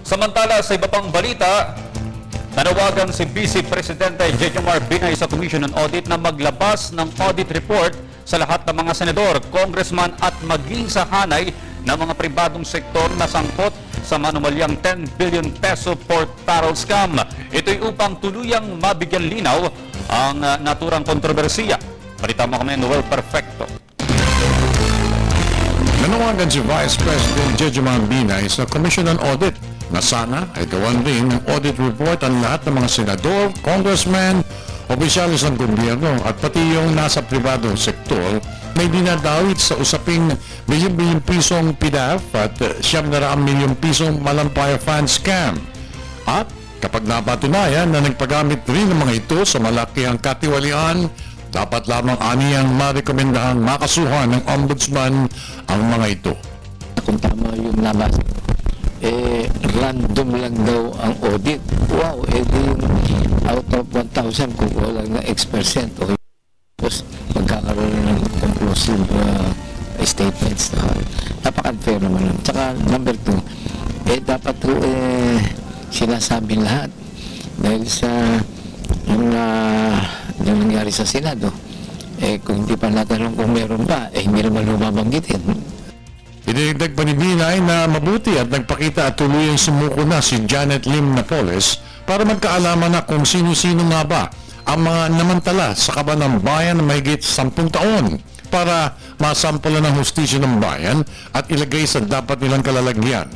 Samantala, sa iba pang balita, nanawagan si Vice Presidente Jejomar Binay sa Commission on Audit na maglabas ng audit report sa lahat ng mga senador, congressman at maging sa hanay ng mga pribadong sektor na sangkot sa manumalyang 10 billion peso pork barrel scam. Ito'y upang tuluyang mabigyan linaw ang naturang kontrobersiya. Balita mo kami, Noel Perfecto. Nanawagan si Vice President Jejomar Binay sa Commission on Audit na sana ay gawan rin ng audit report ang lahat ng mga senador, congressmen, opisyalis ng gobyerno at pati yung nasa pribadong sektor may dinadawit sa usaping bilyon-bilyong pisong PDAF at 700 milyong pisong Malampaya Fund Scam. At kapag napatunayan na nagpagamit rin ng mga ito sa malakihang katiwalian, dapat lamang aniyang marekomendahang makasuhan ng ombudsman ang mga ito. Kung tama yung nabasa, random lang daw ang audit. Wow, di out of 1,000 kung walang na X%. Okay. Tapos magkakaroon ng conclusive statements. Napaka-unfair naman lang. Tsaka number 2, dapat sinasabi lahat dahil sa yung nangyari sa Senado. Kung hindi pa natanong kung meron pa, hindi naman lumabanggitin. Idinagdag pa ni Binay na mabuti at nagpakita at tuluyang sumuko na si Janet Lim Napoles para magkaalaman na kung sino-sino nga ba ang mga namantala sa kaban ng bayan na mahigit 10 taon para masampulan ng hustisya ng bayan at ilagay sa dapat nilang kalalagyan.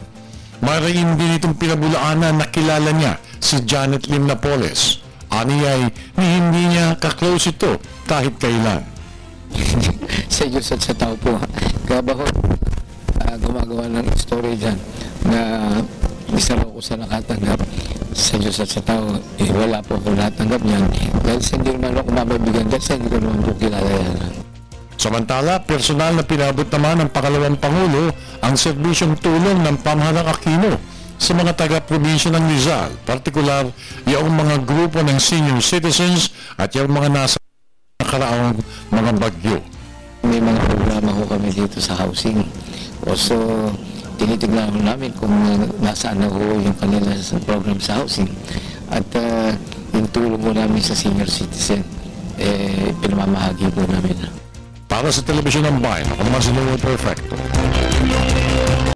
Maraing din itong pinabulaanan na kilala niya si Janet Lim Napoles. Ani ay hindi niya kaklose ito kahit kailan. Sa Diyos at sa tao po. Kaya ba ko gumagawa ng story dyan na isa ko sa nakatanggap sa Diyos at sa tao, wala po ako nakatanggap niyan dahil sa hindi naman ako mabibigyan dahil sa hindi ko naman po kilala yan. Samantala, personal na pinabot naman ng pangalawang Pangulo ang serbisyong tulong ng Pamahalang Aquino sa mga taga-probinsya ng Rizal, partikular yung mga grupo ng senior citizens at yung mga nasa nakaraang mga bagyo. May mga programa ko kami dito sa housing. Also, tinitignan namin kung nasaan na ho yung kanila sa program sa housing. At yung tulong mo namin sa senior citizen, pinamamahagi po namin. Para sa Telebisyon ng Bayan, ako naman si Noel Perfecto.